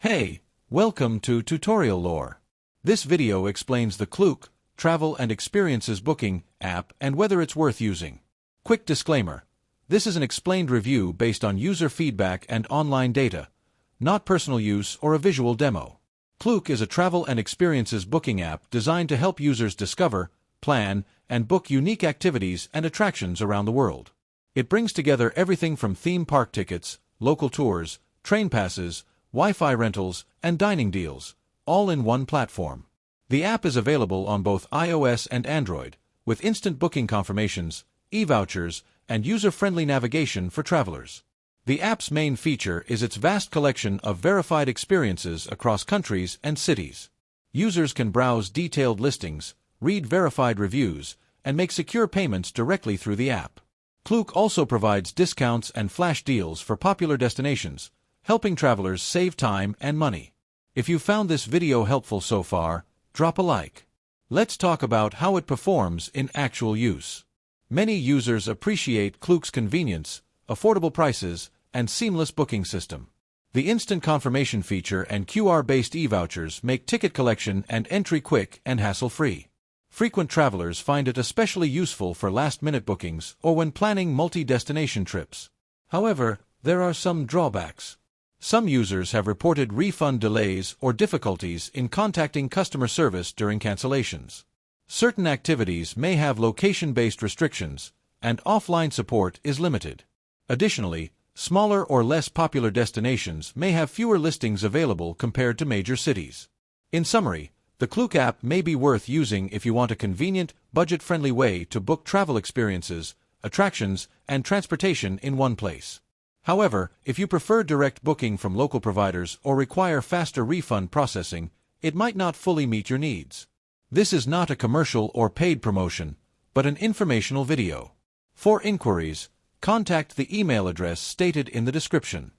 Hey, welcome to Tutorial Lore. This video explains the Klook Travel and Experiences Booking app and whether it's worth using. Quick disclaimer. This is an explained review based on user feedback and online data, not personal use or a visual demo. Klook is a travel and experiences booking app designed to help users discover, plan, and book unique activities and attractions around the world. It brings together everything from theme park tickets, local tours, train passes, Wi-Fi rentals, and dining deals, all in one platform. The app is available on both iOS and Android, with instant booking confirmations, e-vouchers, and user-friendly navigation for travelers. The app's main feature is its vast collection of verified experiences across countries and cities. Users can browse detailed listings, read verified reviews, and make secure payments directly through the app. Klook also provides discounts and flash deals for popular destinations, helping travelers save time and money. If you found this video helpful so far, drop a like. Let's talk about how it performs in actual use. Many users appreciate Klook's convenience, affordable prices, and seamless booking system. The instant confirmation feature and QR-based e-vouchers make ticket collection and entry quick and hassle-free. Frequent travelers find it especially useful for last-minute bookings or when planning multi-destination trips. However, there are some drawbacks. Some users have reported refund delays or difficulties in contacting customer service during cancellations. Certain activities may have location-based restrictions, and offline support is limited. Additionally, smaller or less popular destinations may have fewer listings available compared to major cities. In summary, the Klook app may be worth using if you want a convenient, budget-friendly way to book travel experiences, attractions, and transportation in one place. However, if you prefer direct booking from local providers or require faster refund processing, it might not fully meet your needs. This is not a commercial or paid promotion, but an informational video. For inquiries, contact the email address stated in the description.